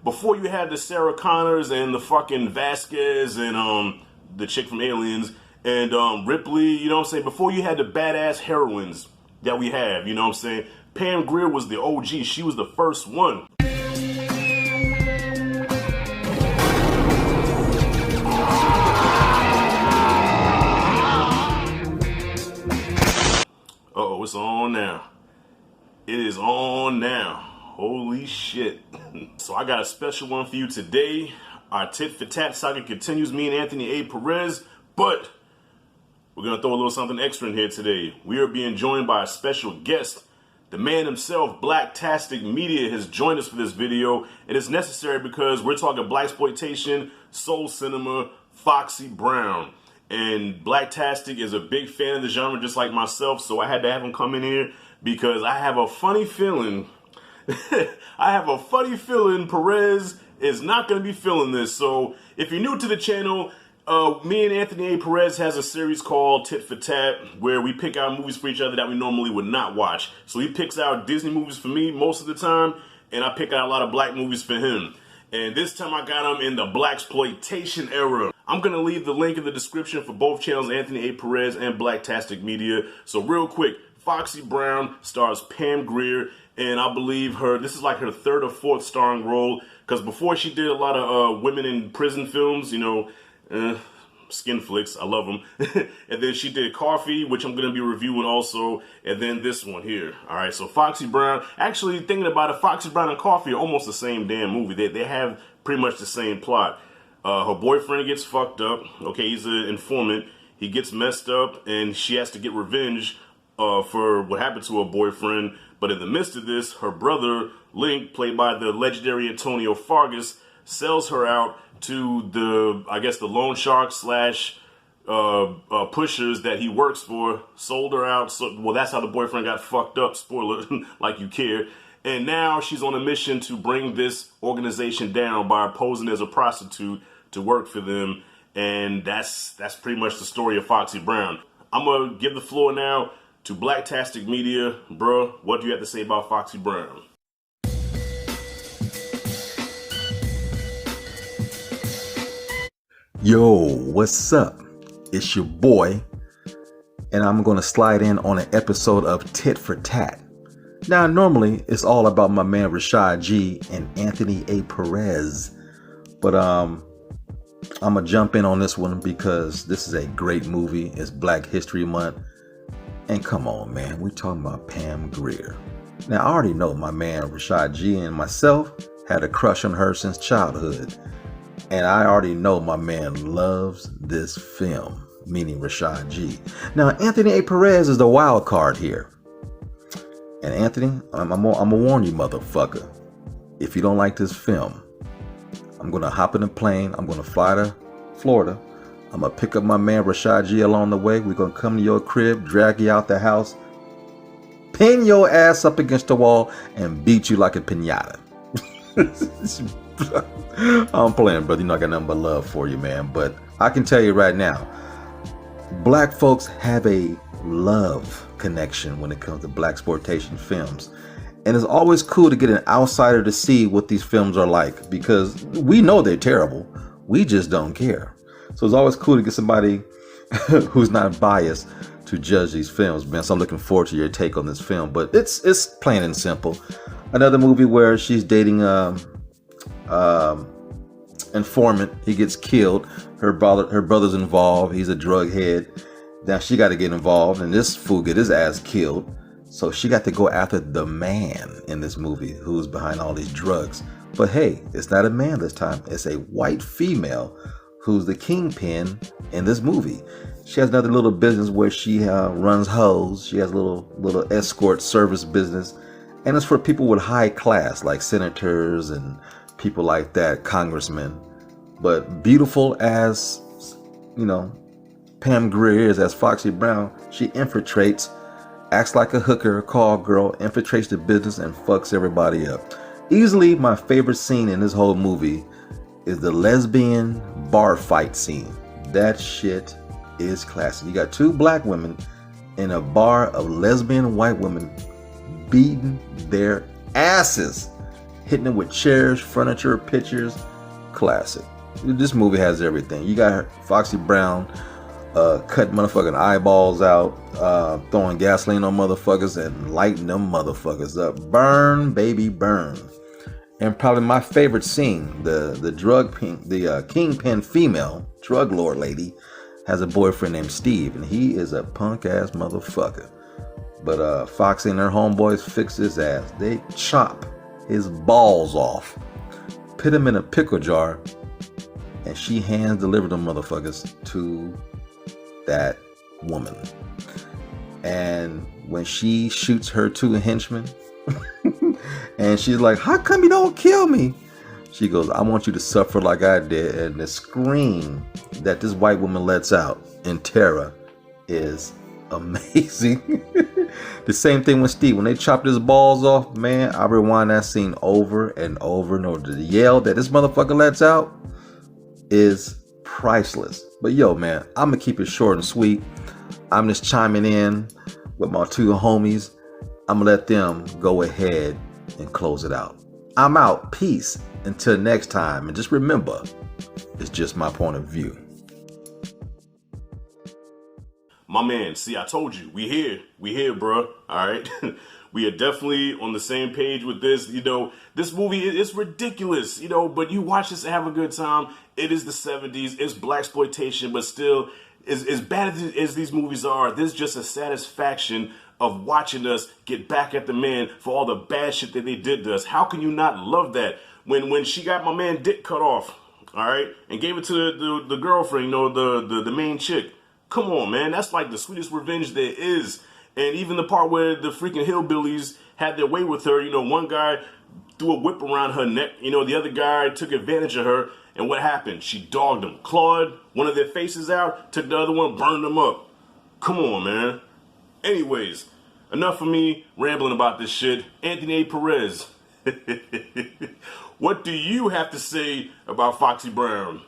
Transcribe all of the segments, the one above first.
before you had the Sarah Connors and the fucking Vasquez and the chick from Aliens and Ripley, you know what I'm saying? Before you had the badass heroines that we have, you know what I'm saying? Pam Grier was the OG. She was the first one. Uh-oh, it's on now. It is on now. Holy shit. So I got a special one for you today. Our tit for tat saga continues, me and Anthony A. Perez, but we're going to throw a little something extra in here today. We are being joined by a special guest. The man himself, Blacktastic Media, has joined us for this video. And it's necessary because we're talking blaxploitation, soul cinema, Foxy Brown. And Blacktastic is a big fan of the genre just like myself, so I had to have him come in here because I have a funny feeling Perez is not going to be feeling this. So if you're new to the channel, me and Anthony A. Perez has a series called Tit for Tat where we pick out movies for each other that we normally would not watch. So he picks out Disney movies for me most of the time, and I pick out a lot of black movies for him. And this time I got him in the blaxploitation era. I'm going to leave the link in the description for both channels, Anthony A. Perez and Blacktastic Media. So real quick, Foxy Brown stars Pam Grier, and I believe this is like her third or fourth starring role, because before she did a lot of women in prison films, you know, skin flicks, I love them. And then she did Coffee, which I'm going to be reviewing also, and then this one here. All right, so Foxy Brown, actually thinking about it, Foxy Brown and Coffee are almost the same damn movie. They have pretty much the same plot. Her boyfriend gets fucked up. Okay, he's an informant. He gets messed up, and she has to get revenge for what happened to her boyfriend. But in the midst of this, her brother, Link, played by the legendary Antonio Fargas, sells her out to the, I guess, the loan shark slash pushers that he works for. Sold her out. So, well, that's how the boyfriend got fucked up. Spoiler, like you care. And now she's on a mission to bring this organization down by posing as a prostitute to work for them. And that's pretty much the story of Foxy Brown. I'm going to give the floor now to Blacktastic Media. Bruh, what do you have to say about Foxy Brown? Yo, what's up? It's your boy, and I'm going to slide in on an episode of Tit for Tat. Now, normally, it's all about my man Rashad G and Anthony A. Perez, but I'm going to jump in on this one because this is a great movie. It's Black History Month, and come on, man, we're talking about Pam Grier. Now, I already know my man Rashad G and myself had a crush on her since childhood. And I already know my man loves this film, meaning Rashad G. Now, Anthony A. Perez is the wild card here. And Anthony, I'm gonna warn you, motherfucker. If you don't like this film, I'm going to hop in a plane. I'm going to fly to Florida. I'm going to pick up my man Rashad G along the way. We're going to come to your crib, drag you out the house, pin your ass up against the wall, and beat you like a piñata. I'm playing, brother. You know I got nothing but love for you, man. But I can tell you right now, black folks have a love connection when it comes to blaxploitation films. And it's always cool to get an outsider to see what these films are like, because we know they're terrible. We just don't care. So it's always cool to get somebody who's not biased to judge these films, man. So I'm looking forward to your take on this film. But it's plain and simple. Another movie where she's dating informant. He gets killed. Her brother's involved. He's a drug head. Now she got to get involved, and this fool get his ass killed. So she got to go after the man in this movie who's behind all these drugs. But hey, it's not a man this time. It's a white female who's the kingpin in this movie. She has another little business where she runs hoes. She has a little escort service business. And it's for people with high class, like senators and people like that, congressmen. But beautiful as, you know, Pam Grier is as Foxy Brown, she infiltrates, acts like a hooker, a call girl, infiltrates the business and fucks everybody up. Easily my favorite scene in this whole movie is the lesbian bar fight scene. That shit is classic. You got two black women in a bar of lesbian white women beating their asses. hitting it with chairs, furniture, pictures. Classic. This movie has everything. You got Foxy Brown cutting motherfucking eyeballs out, throwing gasoline on motherfuckers and lighting them motherfuckers up. Burn, baby, burn. And probably my favorite scene, the kingpin female drug lord lady has a boyfriend named Steve, and he is a punk ass motherfucker. But Foxy and her homeboys fix his ass. They chop his balls off, put him in a pickle jar, and she hands delivered them motherfuckers to that woman. And when she shoots her two henchmen, and she's like, how come you don't kill me? She goes, I want you to suffer like I did. And the scream that this white woman lets out in terror is amazing. The same thing with Steve. When they chopped his balls off, man, I rewind that scene over and over and over. The yell that this motherfucker lets out is priceless. But yo, man, I'm gonna keep it short and sweet. I'm just chiming in with my two homies. I'm gonna let them go ahead and close it out. I'm out. Peace. Until next time. And just remember, it's just my point of view. My man, see, I told you, we here, bro. All right. We are definitely on the same page with this. You know, this movie is ridiculous, you know, but you watch this and have a good time. It is the 70s. It's blaxploitation, but still, as bad as these movies are, there's just a satisfaction of watching us get back at the man for all the bad shit that they did to us. How can you not love that? When she got my man dick cut off, all right, and gave it to the girlfriend, you know, the main chick. Come on, man. That's like the sweetest revenge there is. And even the part where the freaking hillbillies had their way with her, you know, one guy threw a whip around her neck, you know, the other guy took advantage of her. And what happened? She dogged them, clawed one of their faces out, took the other one, burned them up. Come on, man. Anyways, enough of me rambling about this shit. Anthony A. Perez. What do you have to say about Foxy Brown?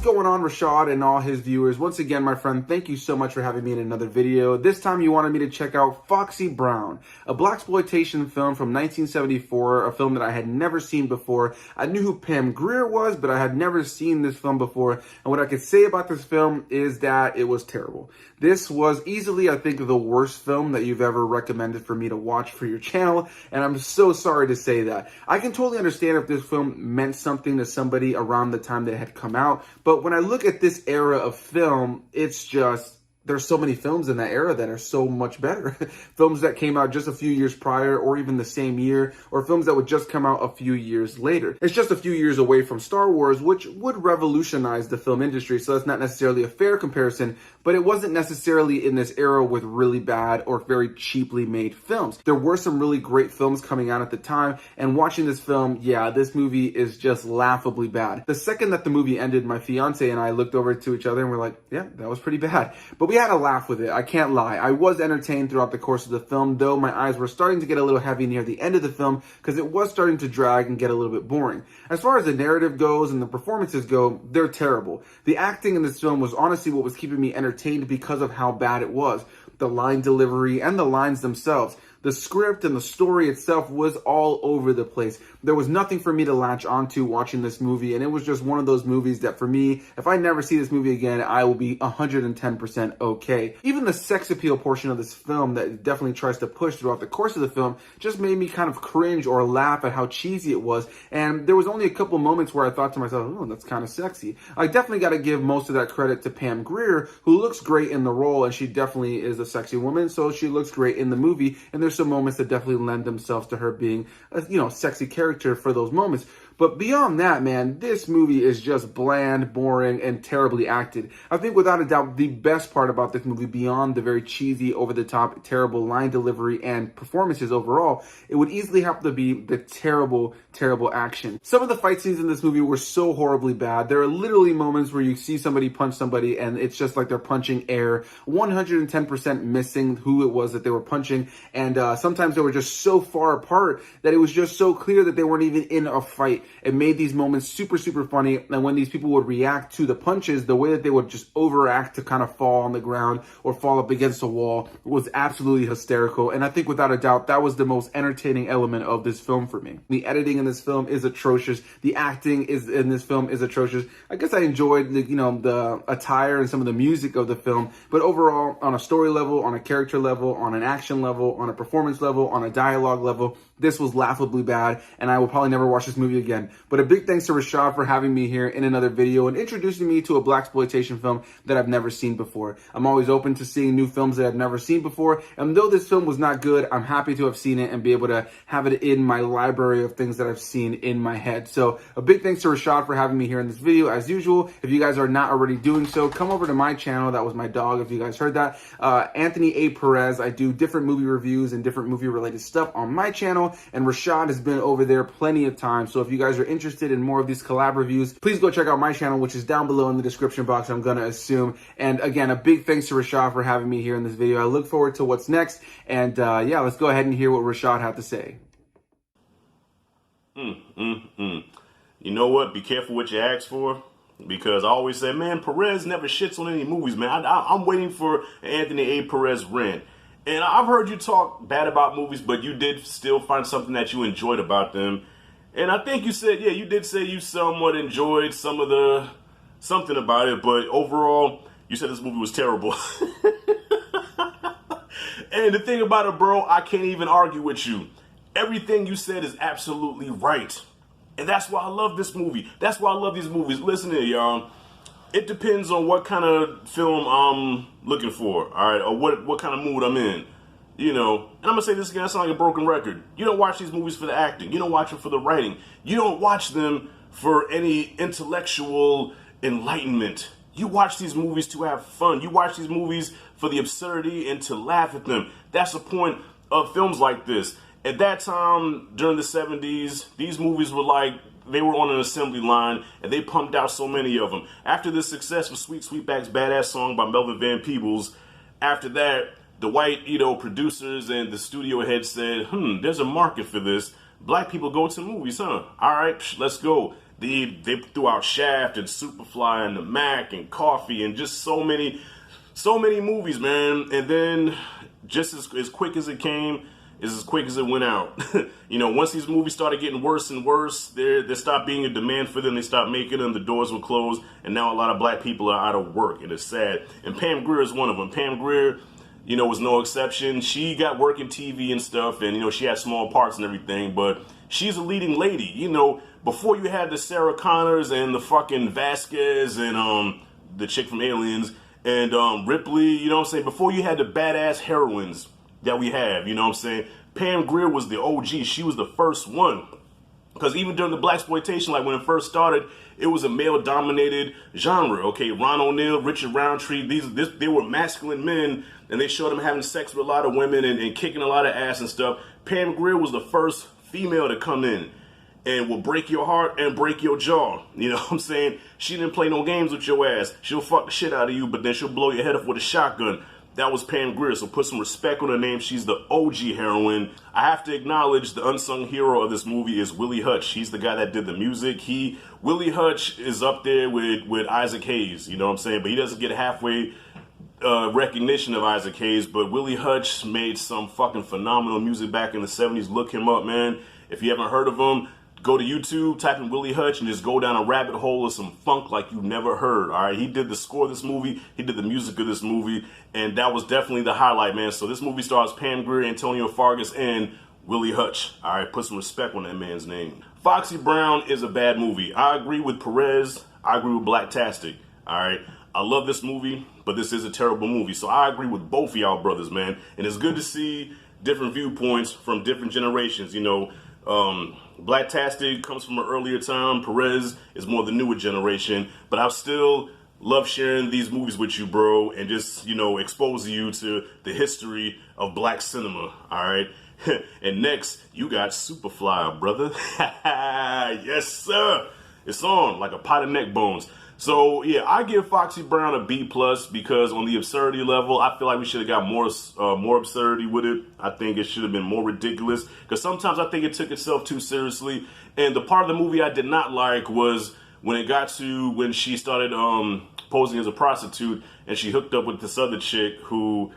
Going on, Rashad and all his viewers. Once again, my friend, thank you so much for having me in another video. This time you wanted me to check out Foxy Brown, a blaxploitation film from 1974, a film that I had never seen before. I knew who Pam Grier was, but I had never seen this film before. And what I could say about this film is that it was terrible. This was easily, I think, the worst film that you've ever recommended for me to watch for your channel, and I'm so sorry to say that. I can totally understand if this film meant something to somebody around the time that it had come out, but when I look at this era of film, it's just, there's so many films in that era that are so much better. Films that came out just a few years prior or even the same year, or films that would just come out a few years later. It's just a few years away from Star Wars, which would revolutionize the film industry, so that's not necessarily a fair comparison, but it wasn't necessarily in this era with really bad or very cheaply made films. There were some really great films coming out at the time, and watching this film, yeah, this movie is just laughably bad. The second that the movie ended, my fiance and I looked over to each other and we're like, yeah, that was pretty bad. But we had a laugh with it, I can't lie. I was entertained throughout the course of the film, though my eyes were starting to get a little heavy near the end of the film because it was starting to drag and get a little bit boring. As far as the narrative goes and the performances go, they're terrible. The acting in this film was honestly what was keeping me entertained because of how bad it was. The line delivery and the lines themselves. The script and the story itself was all over the place. There was nothing for me to latch onto watching this movie, and it was just one of those movies that for me, if I never see this movie again, I will be 110% okay. Even the sex appeal portion of this film that it definitely tries to push throughout the course of the film just made me kind of cringe or laugh at how cheesy it was, and there was only a couple moments where I thought to myself, oh, that's kind of sexy. I definitely got to give most of that credit to Pam Grier, who looks great in the role, and she definitely is a sexy woman, so she looks great in the movie, and there's some moments that definitely lend themselves to her being a, sexy character for those moments. But beyond that, man, this movie is just bland, boring, and terribly acted. I think without a doubt, the best part about this movie, beyond the very cheesy, over-the-top, terrible line delivery and performances overall, it would easily have to be the terrible, terrible action. Some of the fight scenes in this movie were so horribly bad. There are literally moments where you see somebody punch somebody and it's just like they're punching air, 110% missing who it was that they were punching, and sometimes they were just so far apart that it was just so clear that they weren't even in a fight. It made these moments super, super funny, and when these people would react to the punches, the way that they would just overact to kind of fall on the ground or fall up against a wall was absolutely hysterical, and I think without a doubt, that was the most entertaining element of this film for me. The editing in this film is atrocious. The acting in this film is atrocious. I guess I enjoyed the attire and some of the music of the film, but overall, on a story level, on a character level, on an action level, on a performance level, on a dialogue level, this was laughably bad, and I will probably never watch this movie again. But a big thanks to Rashad for having me here in another video and introducing me to a blaxploitation film that I've never seen before. I'm always open to seeing new films that I've never seen before, and though this film was not good, I'm happy to have seen it and be able to have it in my library of things that I've seen in my head. So a big thanks to Rashad for having me here in this video. As usual, if you guys are not already doing so, come over to my channel. That was my dog, if you guys heard that. Anthony A. Perez. I do different movie reviews and different movie related stuff on my channel, and Rashad has been over there plenty of times. So if you guys are interested in more of these collab reviews, please go check out my channel, which is down below in the description box, I'm gonna assume. And again, a big thanks to Rashad for having me here in this video. I look forward to what's next, and yeah, let's go ahead and hear what Rashad had to say. You know what? Be careful what you ask for. Because I always say, man, Perez never shits on any movies, man. I'm waiting for Anthony A. Perez rant. And I've heard you talk bad about movies, but you did still find something that you enjoyed about them. And I think you said, yeah, you did say you somewhat enjoyed something about it, but overall, you said this movie was terrible. And the thing about it, bro, I can't even argue with you. Everything you said is absolutely right. And that's why I love this movie. That's why I love these movies. Listen here, y'all. It depends on what kind of film I'm looking for, all right, or what kind of mood I'm in, you know. And I'm going to say this again, I sound like a broken record. You don't watch these movies for the acting. You don't watch them for the writing. You don't watch them for any intellectual enlightenment. You watch these movies to have fun. You watch these movies for the absurdity and to laugh at them. That's the point of films like this. At that time, during the 70s, these movies were like, they were on an assembly line, and they pumped out so many of them. After the success of Sweet Sweetback's Badass Song by Melvin Van Peebles, after that, the white, producers and the studio head said, there's a market for this. Black people go to movies, huh? All right, let's go. They threw out Shaft and Superfly and The Mac and Coffee and just so many movies, man. And then, just as quick as it came, is as quick as it went out. Once these movies started getting worse and worse, there stopped being a demand for them. They stopped making them. The doors were closed, and now a lot of black people are out of work, and it's sad. And Pam Grier is one of them. Pam Grier, was no exception. She got work in TV and stuff, and she had small parts and everything, but she's a leading lady. Before you had the Sarah Connors and the fucking Vasquez and the chick from Aliens and Ripley, before you had the badass heroines that we have, Pam Grier was the OG. She was the first one. Because even during the blaxploitation, like when it first started, it was a male-dominated genre. Okay, Ron O'Neal, Richard Roundtree, they were masculine men, and they showed them having sex with a lot of women and kicking a lot of ass and stuff. Pam Grier was the first female to come in and will break your heart and break your jaw. You know what I'm saying? She didn't play no games with your ass. She'll fuck the shit out of you, but then she'll blow your head off with a shotgun. That was Pam Grier, so put some respect on her name. She's the OG heroine. I have to acknowledge the unsung hero of this movie is Willie Hutch. He's the guy that did the music. Willie Hutch is up there with Isaac Hayes, you know what I'm saying? But he doesn't get halfway recognition of Isaac Hayes. But Willie Hutch made some fucking phenomenal music back in the 70s. Look him up, man. If you haven't heard of him, go to YouTube, type in Willie Hutch, and just go down a rabbit hole of some funk like you never heard, all right? He did the score of this movie. He did the music of this movie, and that was definitely the highlight, man. So this movie stars Pam Grier, Antonio Fargas, and Willie Hutch, all right? Put some respect on that man's name. Foxy Brown is a bad movie. I agree with Perez. I agree with Blacktastic, all right? I love this movie, but this is a terrible movie. So I agree with both of y'all brothers, man. And it's good to see different viewpoints from different generations, Blacktastic comes from an earlier time. Perez is more the newer generation. But I still love sharing these movies with you, bro, and just, you know, exposing you to the history of black cinema, all right? And next, you got Superfly, brother. Yes, sir. It's on like a pot of neck bones. So, yeah, I give Foxy Brown a B+ because on the absurdity level, I feel like we should have got more absurdity with it. I think it should have been more ridiculous because sometimes I think it took itself too seriously. And the part of the movie I did not like was when it got to when she started posing as a prostitute and she hooked up with this other chick who,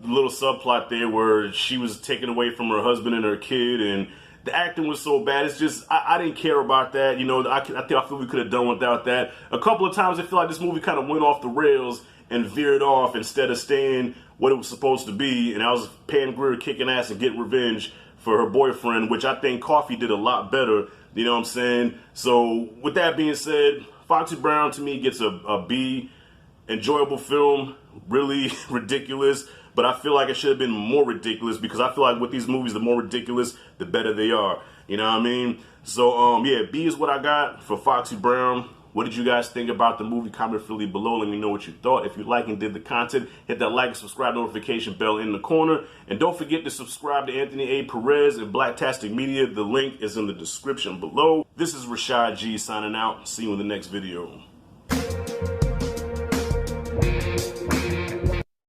the little subplot there where she was taken away from her husband and her kid, and the acting was so bad. It's just, I didn't care about that. You know, I feel we could have done without that. A couple of times I feel like this movie kind of went off the rails and veered off instead of staying what it was supposed to be. And I was Pam Grier kicking ass and getting revenge for her boyfriend, which I think Coffee did a lot better. You know what I'm saying? So with that being said, Foxy Brown to me gets a B. Enjoyable film, really ridiculous. But I feel like it should have been more ridiculous because I feel like with these movies, the more ridiculous, the better they are. You know what I mean? So, yeah, B is what I got for Foxy Brown. What did you guys think about the movie? Comment freely below. Let me know what you thought. If you like and did the content, hit that like and subscribe notification bell in the corner. And don't forget to subscribe to Anthony A. Perez and Blacktastic Media. The link is in the description below. This is Rashad G signing out. See you in the next video.